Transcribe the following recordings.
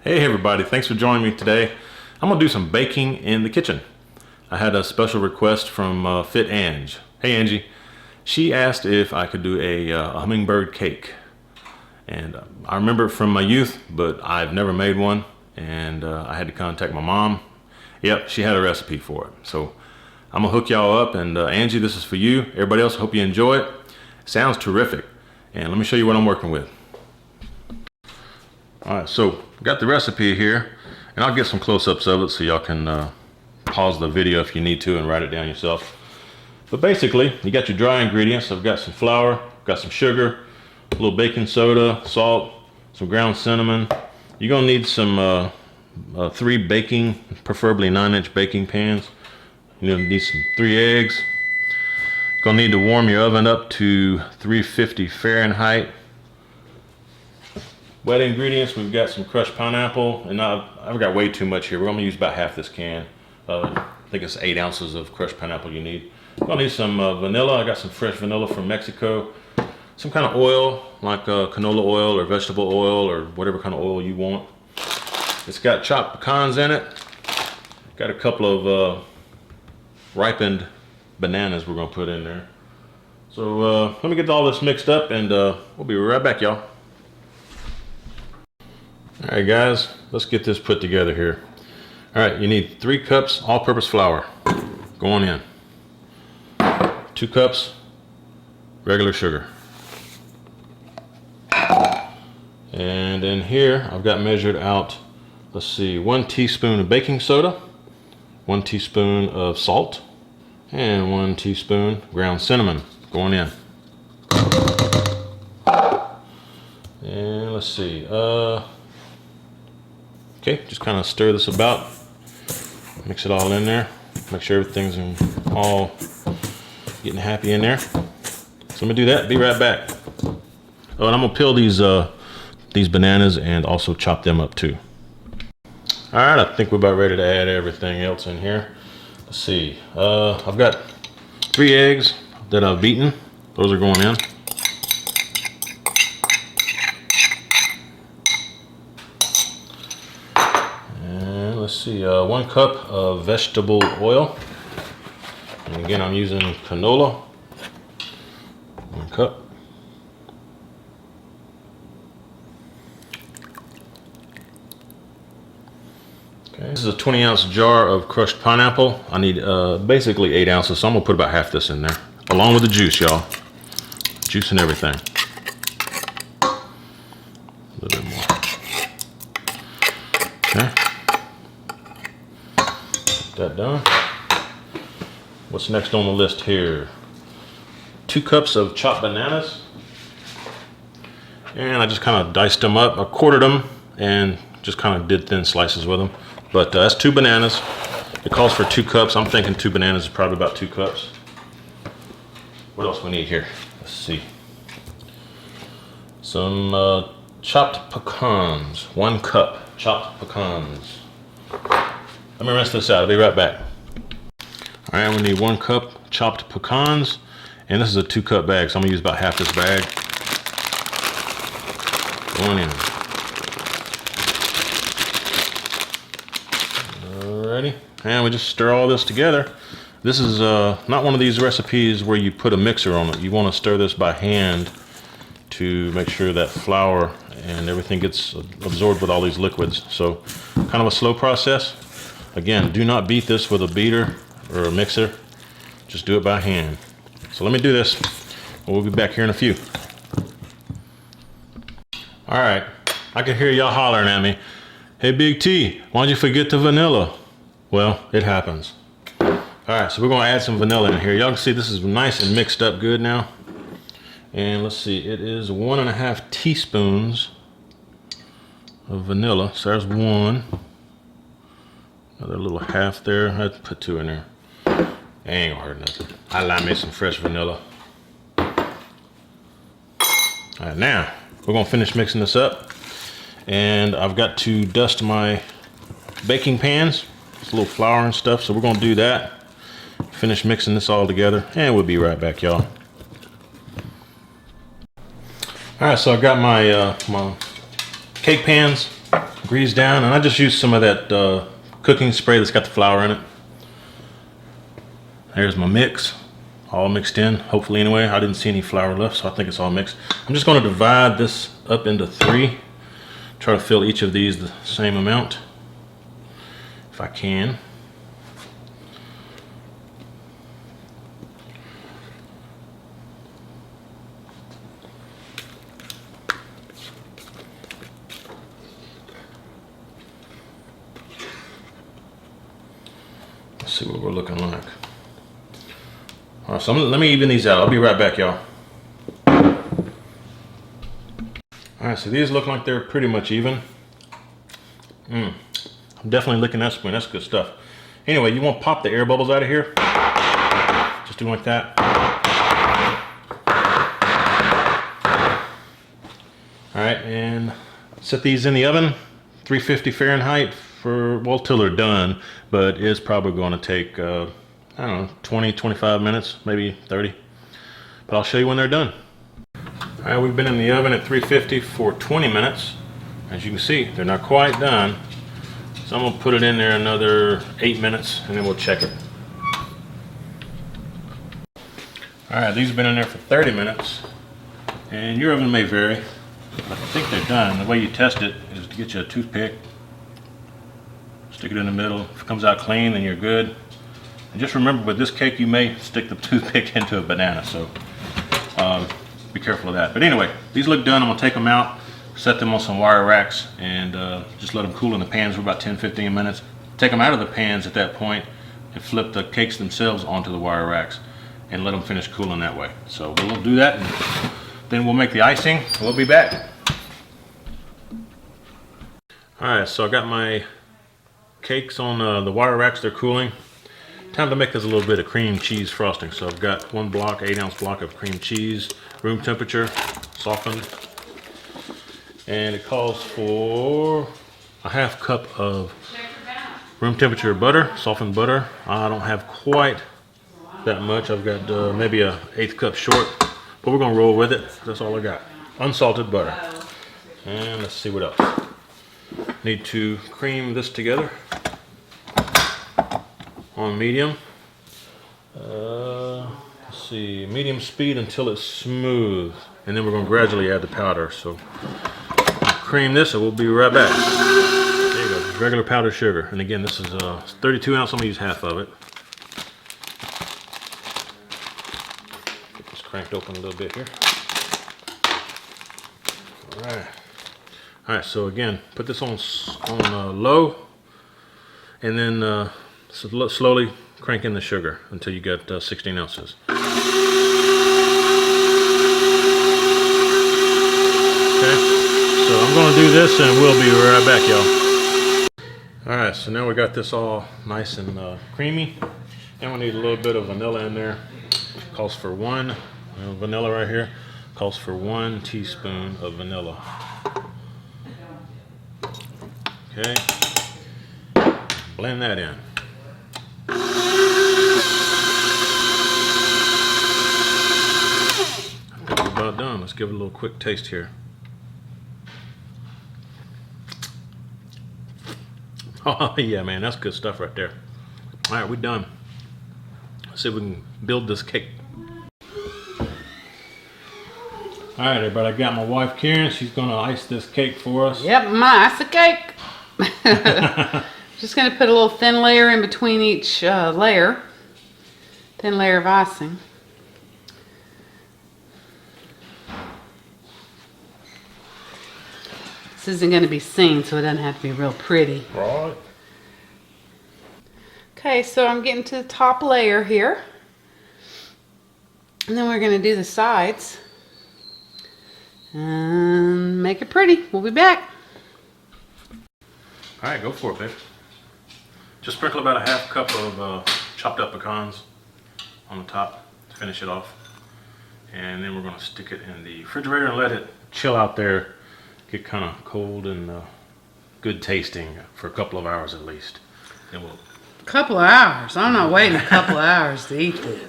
Hey everybody, thanks for joining me today. I'm gonna do some baking in the kitchen. I had a special request from Fit Angie. Hey Angie. She asked if I could do a hummingbird cake. And I remember it from my youth, but I've never made one. And I had to contact my mom. Yep, she had a recipe for it. So I'm gonna hook y'all up, and Angie, this is for you. Everybody else, hope you enjoy it. Sounds terrific. And let me show you what I'm working with. Alright, so got the recipe here, and I'll get some close-ups of it so y'all can pause the video if you need to and write it down yourself. But basically, you got your dry ingredients. I've got some flour, got some sugar, a little baking soda, salt, some ground cinnamon. You're gonna need some 3 baking, preferably 9-inch baking pans. You're gonna need some 3 eggs. Gonna need to warm your oven up to 350 Fahrenheit. Wet ingredients, we've got some crushed pineapple, and I've got way too much here. We're gonna use about half this can. I think it's 8 ounces of crushed pineapple you need. Gonna need some vanilla. I got some fresh vanilla from Mexico. Some kind of oil, like canola oil or vegetable oil or whatever kind of oil you want. It's got chopped pecans in it. Got a couple of ripened bananas we're gonna put in there. So let me get all this mixed up, and we'll be right back, y'all. All right, guys, let's get this put together here. All right, you need 3 cups all-purpose flour going in. 2 cups regular sugar. And in here, I've got measured out, let's see, 1 teaspoon of baking soda, 1 teaspoon of salt, and 1 teaspoon ground cinnamon going in. And let's see, okay, just kind of stir this about, mix it all in there, make sure everything's all getting happy in there. So I'm gonna do that, be right back. Oh, and I'm gonna peel these bananas and also chop them up too. All right, I think we're about ready to add everything else in here. Let's see, I've got 3 eggs that I've beaten. Those are going in. Let's see, 1 cup of vegetable oil. And again, I'm using canola. 1 cup. Okay. This is a 20-ounce jar of crushed pineapple. I need basically 8 ounces, so I'm gonna put about half this in there, along with the juice, y'all. Juice and everything. A little bit more. Okay. That done. What's next on the list here? 2 cups of chopped bananas, and I just kind of diced them up. I quartered them and just kind of did thin slices with them. But that's 2 bananas. It calls for 2 cups. I'm thinking 2 bananas is probably about 2 cups. What else we need here? Let's see. Some chopped pecans. 1 cup chopped pecans. Let me rinse this out. I'll be right back. All right, we need 1 cup chopped pecans, and this is a 2-cup bag, so I'm gonna use about half this bag. Going in. Alrighty, and we just stir all this together. This is not one of these recipes where you put a mixer on it. You want to stir this by hand to make sure that flour and everything gets absorbed with all these liquids. So kind of a slow process. Again, do not beat this with a beater or a mixer. Just do it by hand. So let me do this. We'll be back here in a few. All right, I can hear y'all hollering at me. Hey, Big T, why'd you forget the vanilla? Well, it happens. All right, so we're gonna add some vanilla in here. Y'all can see this is nice and mixed up good now. And let's see, it is 1.5 teaspoons of vanilla. So there's 1. Another little half there. I'd put 2 in there. Ain't gonna hurt nothing. I like me some fresh vanilla. All right, now we're gonna finish mixing this up, and I've got to dust my baking pans. It's a little flour and stuff, so we're gonna do that. Finish mixing this all together, and we'll be right back, y'all. All right, so I got my my cake pans grease down, and I just used some of that cooking spray that's got the flour in it. There's my mix, all mixed in, hopefully anyway. I didn't see any flour left, so I think it's all mixed. I'm just going to divide this up into 3. Try to fill each of these the same amount, if I can. Let's see what we're looking like. All right, so let me even these out. I'll be right back, y'all. All right, so these look like they're pretty much even. I'm definitely licking that spoon. That's good stuff. Anyway, you want to pop the air bubbles out of here. Just do like that. All right, and set these in the oven, 350 Fahrenheit for, well, till they're done, but it's probably going to take, I don't know, 20, 25 minutes, maybe 30. But I'll show you when they're done. All right, we've been in the oven at 350 for 20 minutes. As you can see, they're not quite done. So I'm gonna put it in there another 8 minutes and then we'll check it. All right, these have been in there for 30 minutes. And your oven may vary. I think they're done. The way you test it is to get you a toothpick, stick it in the middle. If it comes out clean, then you're good. And just remember, with this cake, you may stick the toothpick into a banana, so be careful of that. But anyway, these look done. I'm gonna take them out, set them on some wire racks, and just let them cool in the pans for about 10-15 minutes. Take them out of the pans at that point and flip the cakes themselves onto the wire racks and let them finish cooling that way. So we'll do that, and then we'll make the icing. We'll be back. All right, so I got my cakes on the wire racks. They're cooling. Time to make this a little bit of cream cheese frosting. So I've got 1 block, 8-ounce block of cream cheese, room temperature, softened. And it calls for a 1/2 cup of room temperature butter, softened butter. I don't have quite that much. I've got maybe a 1/8 cup short, but we're gonna roll with it. That's all I got. Unsalted butter. And let's see what else. Need to cream this together on medium. Let's see, medium speed until it's smooth. And then we're gonna gradually add the powder. So cream this and we'll be right back. There you go, just regular powdered sugar. And again, this is 32 ounce, I'm gonna use 1/2 of it. Get this cranked open a little bit here. All right, so again, put this on low, and then slowly crank in the sugar until you get 16 ounces. Okay, so I'm gonna do this and we'll be right back, y'all. All right, so now we got this all nice and creamy, and we need a little bit of vanilla in there. Calls for 1 vanilla right here. Calls for 1 teaspoon of vanilla. Okay, blend that in. I think we're about done. Let's give it a little quick taste here. Oh yeah, man, that's good stuff right there. All right, we're done. Let's see if we can build this cake. All right, everybody, I got my wife Karen. She's gonna ice this cake for us. Yep, I'm gonna ice the cake. Just gonna put a little thin layer in between each layer. Thin layer of icing. This isn't gonna be seen, so it doesn't have to be real pretty. Right. Okay, so I'm getting to the top layer here. And then we're gonna do the sides. And make it pretty. We'll be back. All right, go for it, babe. Just sprinkle about a 1/2 cup of chopped up pecans on the top to finish it off. And then we're gonna stick it in the refrigerator and let it chill out there, get kind of cold and good tasting for a couple of hours at least. Then we'll... Couple of hours? I'm not waiting a couple of hours to eat this.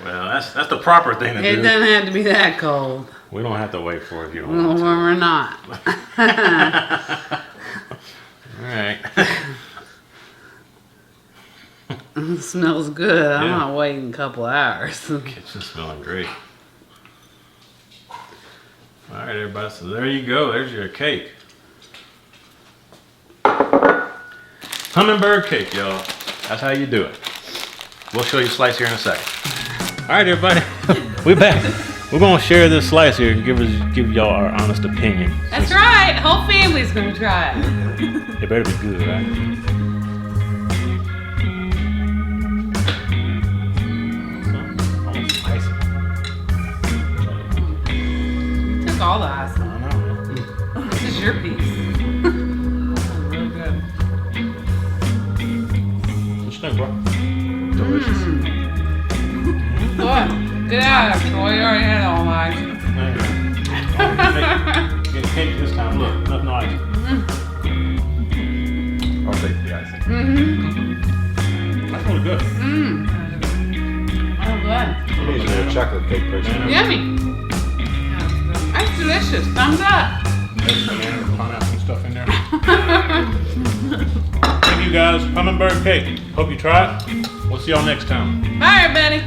Well, that's the proper thing to do. It doesn't have to be that cold. We don't have to wait for it if you don't want Well, to. we're not. right. It smells good. I'm Yeah. not waiting a couple hours. Kitchen's smelling great. All right, everybody. So there you go. There's your cake. Hummingbird cake, y'all. That's how you do it. We'll show you a slice here in a second. All right, everybody. We're back. We're gonna share this slice here and give y'all our honest opinion. That's right. Whole family's gonna try it. It better be good, right? Almost spicy. Took all the icing. I know, man. This is your piece. Real good. What you think, bro? Delicious. Boy, get out of it, Troy. You already had all mine. Get cake this time. Look, nothing ice. I'll take the icing. That's really good. Oh, good. I'm usually a chocolate cake person. Yummy. That's delicious. Thumbs up. There's banana and pineapple and stuff in there. Thank you guys. Hummingbird cake. Hope you try it. We'll see y'all next time. Bye, everybody.